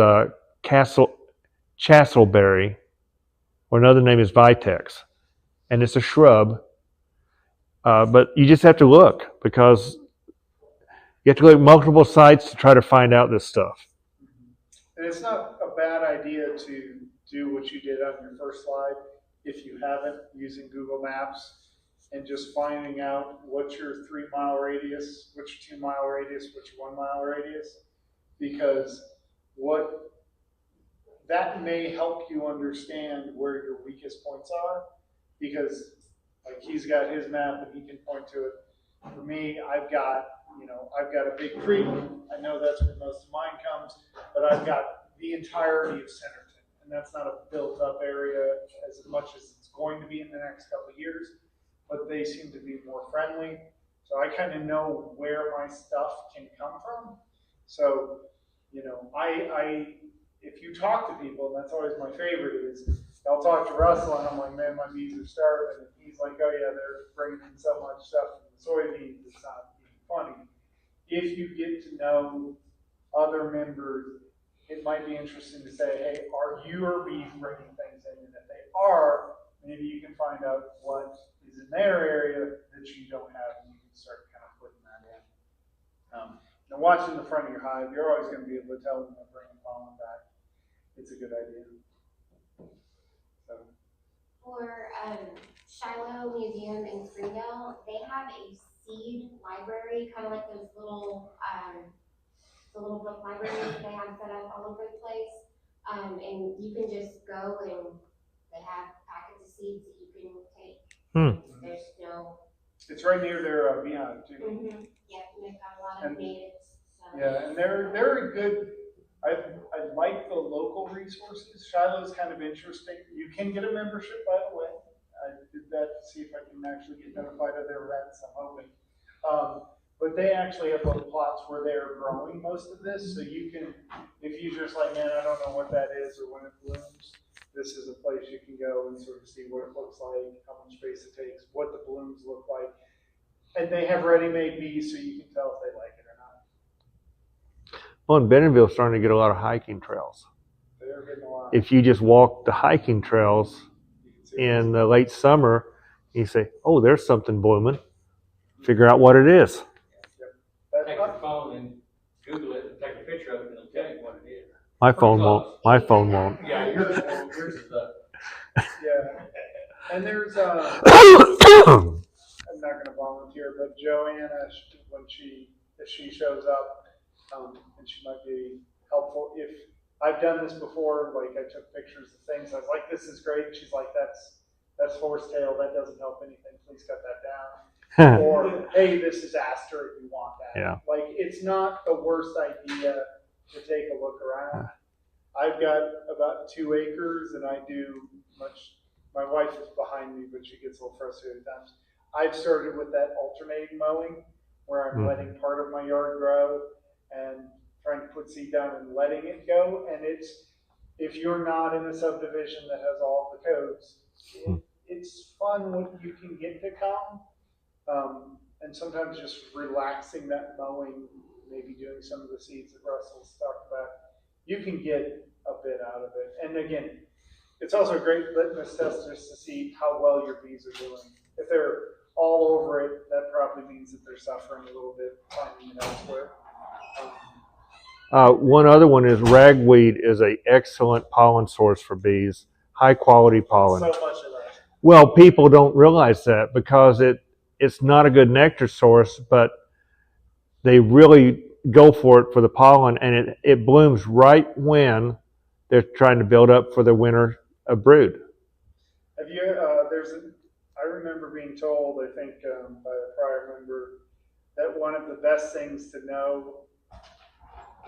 Chastleberry, or another name is Vitex. And it's a shrub. But you just have to look because you have to look at multiple sites to try to find out this stuff. And it's not a bad idea to do what you did on your first slide, if you haven't, using Google Maps and just finding out what's your 3 mile radius, what's your 2 mile radius, what's your 1 mile radius, because that may help you understand where your weakest points are, because like he's got his map and he can point to it. For me, I've got a big creek. I know that's where most of mine comes, but I've got the entirety of Centerton, and that's not a built-up area as much as it's going to be in the next couple of years, but they seem to be more friendly. So I kind of know where my stuff can come from. So, if you talk to people, and that's always my favorite, is I'll talk to Russell and I'm like, man, my bees are starving. And he's like, oh yeah, they're bringing in so much stuff from the soybeans, it's not even funny. If you get to know other members, it might be interesting to say, hey, are your bees bringing things in? And if they are, maybe you can find out what is in their area that you don't have, and you can start kind of putting that in. Now, watching the front of your hive, you're always going to be able to tell when they're bringing pollen back. It's a good idea. So. For Shiloh Museum in Springdale, they have a seed library, kind of like those little the little book libraries they have set up all over the place. And you can just go and they have packets of seeds that you can take. There's no. It's right near their beehive too. Mm-hmm. Yep, and they've got a lot of natives. So. Yeah, and they're a good. I like the local resources. Shiloh's kind of interesting. You can get a membership, by the way. I did that to see if I can actually get notified of their events. I'm hoping. But they actually have little plots where they're growing most of this. So you can, if you're just like, man, I don't know what that is or when it blooms, this is a place you can go and sort of see what it looks like, how much space it takes, what the blooms look like. And they have ready-made bees so you can tell if they like it or not. Well, in Bentonville, starting to get a lot of hiking trails. They're getting a lot. If you just walk the hiking trails in the late summer, you say, oh, there's something blooming. Figure out what it is. Take your phone and Google it and take a picture of it and it'll tell you what it is. My phone won't. My phone won't. Yeah, yours is Yeah. And there's I'm not going to volunteer, but Joanna, if she shows up, and she might be helpful. If I've done this before, like I took pictures of things, I was like, "This is great." And she's like, "That's horsetail. That doesn't help anything. Please cut that down." Or, "Hey, this is aster. If you want that." Yeah. Like it's not the worst idea to take a look around. I've got about 2 acres, and I do much. My wife is behind me, but she gets a little frustrated at times. I've started with that alternating mowing, where I'm letting part of my yard grow and trying to put seed down and letting it go. And it's, if you're not in a subdivision that has all the codes, it's fun when you can get to come. And sometimes just relaxing that mowing, maybe doing some of the seeds that Russell's talked about, you can get a bit out of it. And again, it's also a great litmus test just to see how well your bees are doing. If they're all over it, that probably means that they're suffering a little bit, finding it elsewhere. One other one is ragweed is an excellent pollen source for bees, high quality pollen. So much of that. Well, people don't realize that because it's not a good nectar source, but they really go for it for the pollen, and it blooms right when they're trying to build up for the winter brood. Have you, I remember being told, I think by a prior member, that one of the best things to know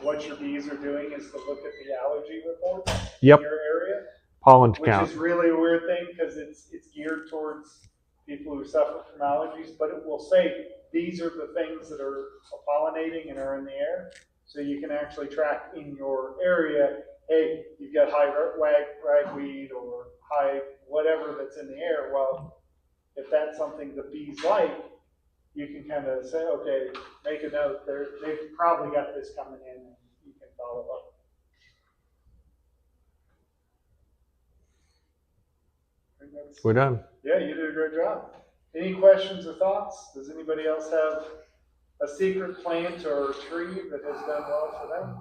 what your bees are doing is to look at the allergy reports in your area. Pollen which count. Is really a weird thing because it's geared towards people who suffer from allergies, but it will say these are the things that are pollinating and are in the air. So you can actually track in your area, hey, you've got high ragweed or high whatever that's in the air. Well, if that's something the bees like, you can kind of say, okay, make a note. They've probably got this coming in, and you can follow up. We're done. Yeah, you did a great job. Any questions or thoughts? Does anybody else have a secret plant or tree that has done well for them?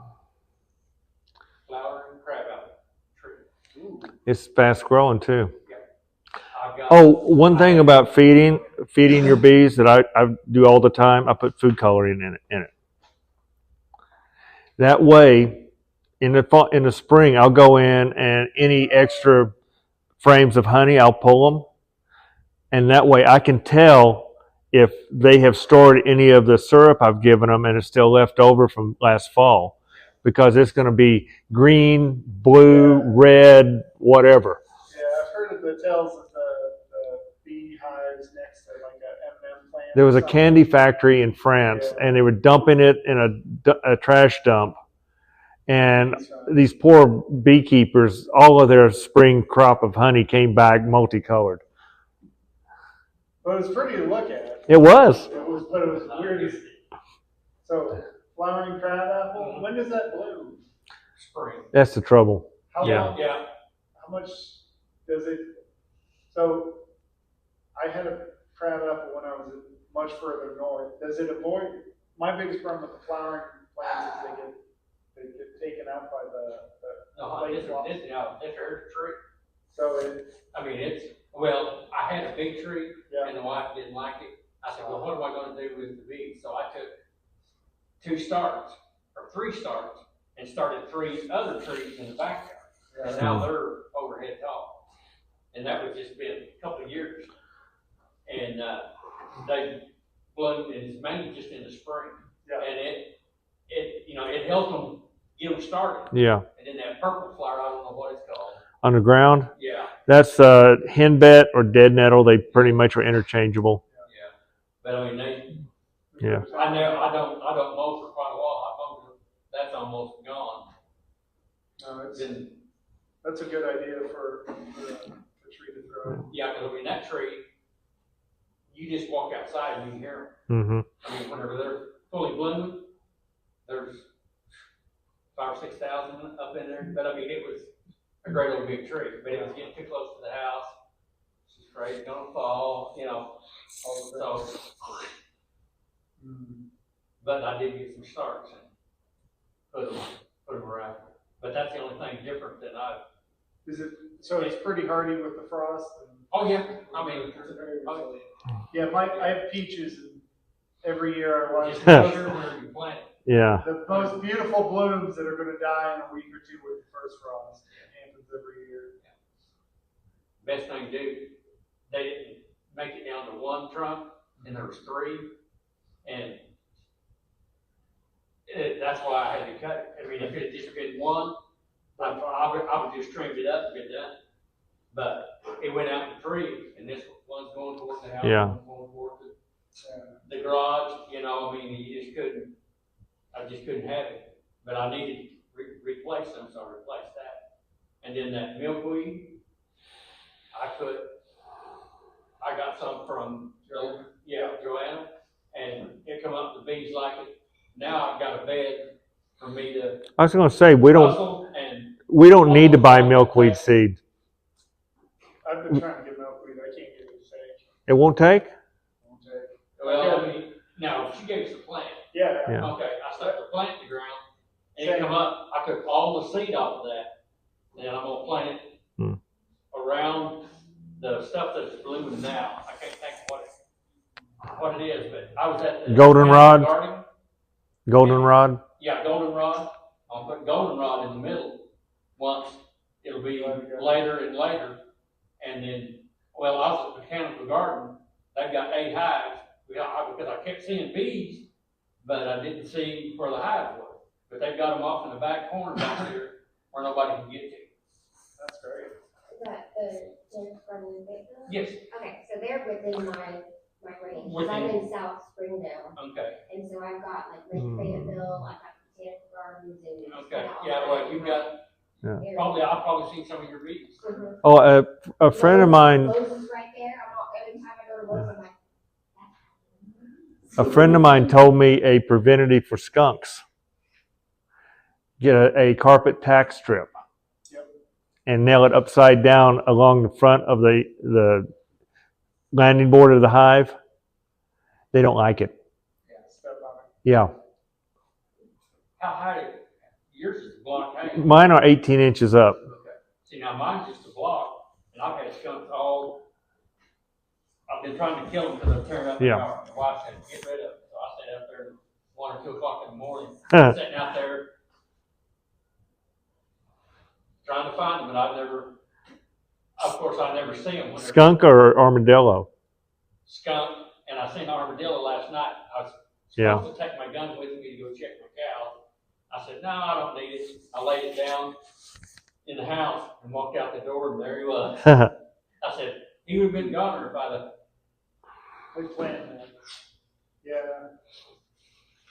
flowering crabapple tree. Ooh. It's fast growing too. I've got, Oh, one thing about feeding your bees that I do all the time, I put food coloring in it. That way, in the spring, I'll go in and any extra frames of honey, I'll pull them. And that way I can tell if they have stored any of the syrup I've given them and it's still left over from last fall. Because it's going to be green, blue, red, whatever. Yeah, I've heard of the tales of the beehives next to like a M&M plant. There was a candy factory in France, and they were dumping it in a trash dump. And these poor beekeepers, all of their spring crop of honey came back multicolored. But it was pretty to look at. It was. But it was weird. So, flowering crabapple, when does that bloom? Spring. That's the trouble. How Yeah. long? Yeah. How much does it? So, I had a crabapple when I was much further north. Does it avoid? My biggest problem with the flowering plants is they get taken out by the No, late this fall. is a tree. So it, I mean, well, I had a big tree yeah. and the wife didn't like it. I said, well, what am I gonna do with the bees? So I took 2 starts or 3 starts and started 3 other trees in the backyard. And now they're overhead tall. And that was just been a couple of years. And, they bloomed, and it's mainly just in the spring. Yeah. And it helped them get them started. Yeah. And then that purple flower, I don't know what it's called. On the ground, Yeah. that's henbit or dead nettle. They pretty much are interchangeable. Yeah. But I mean, Yeah. I don't mow for quite a while. I mowed it. That's almost gone. No, Then, that's a good idea for the tree to grow. yeah, because I mean, that tree, you just walk outside and you can hear Mm-hmm. them. I mean, whenever they're fully blooming, there's 5,000 or 6,000 up in there. But I mean, it was a great little big tree, but it was getting too close to the house. She's afraid it's gonna fall, so. But I did get some starts and put them around. But that's the only thing different than Is it? So it's pretty hardy with the frost. oh yeah, I mean, It's very oh, resilient. Yeah, I have peaches, and every year I watch just make sure where you plant it. Yeah. the most beautiful blooms that are going to die in a week or two with the first frost. It happens every year. Best thing to do, they didn't make it down to 1 trunk, and there was 3, and that's why I had to cut it. I mean, if it had just been 1, I would just trim it up and get done. But it went out to 3, and this one's going towards the house, Yeah. one's going towards the garage. I mean, I just couldn't have it. But I needed to replace them, so I replaced that. And then that milkweed, I got some from Joanna, and it come up, the bees like it. Now I've got a bed for me to I was going to say we don't need to buy milkweed seed. I've been trying to get milkweed. I can't get it to take. It won't take. Well, I mean, now she gave us a plant. Yeah. Yeah. Okay, I stuck the plant in the ground, and it come up. I took all the seed off of that, and I'm gonna plant it around the stuff that's blooming now. I can't think of what it is, but I was at the Goldenrod? garden. Goldenrod. Yeah, goldenrod. I'll put goldenrod in the middle. Once it'll be later and later, and then I was at the botanical garden. They've got 8 hives. Because I kept seeing bees, but I didn't see where the hives were. But they've got them off in the back corner back here where nobody can get to. That's great. Is that the gym from Victor? Yes. Okay, so they're within my range. 'Cause Within. I'm in South Springdale, Okay. and so I've got like Lake Fayetteville, I've got botanical gardens, and Okay. all Yeah. that Well, you've got area. I've probably seen some of your bees. Mhm. Oh, a friend of mine. Lowe's is right there. Every time I go to Lowe's, I'm like, A friend of mine told me a preventative for skunks. Get a carpet tack strip and nail it upside down along the front of the landing board of the hive. They don't like it. Yeah. How high? Yours is a block high. Mine are 18 inches up. Okay. See, now mine's just a block, and I've had skunks I've been trying to kill them because they're tearing up the Yeah. yard. My wife said, get rid of them. So I stayed up there 1 or 2 o'clock in the morning, Huh. sitting out there trying to find them, but of course, I never see them. Skunk or armadillo? Skunk, and I seen armadillo last night. I was Yeah. supposed to take my gun with me to go check my cows. I said, no, I don't need it. I laid it down in the house and walked out the door, and there he was. I said, he would have been goner if I'd have. They plant that. Yeah.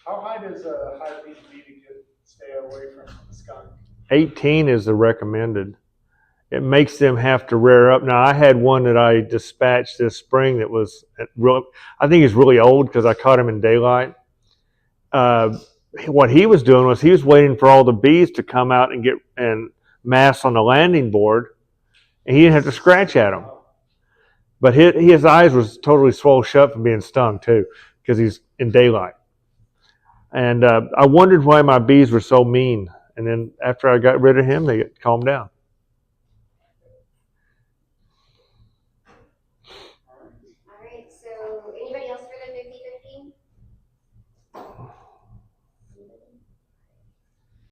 How high does a hive need to be to stay away from a skunk? 18 is the recommended. It makes them have to rear up. Now, I had one that I dispatched this spring that was real. I think he's really old because I caught him in daylight. What he was doing was he was waiting for all the bees to come out and get and mass on the landing board, and he didn't have to scratch at them. But his eyes was totally swollen shut from being stung too, because he's in daylight. And I wondered why my bees were so mean. And then after I got rid of him, they calmed down.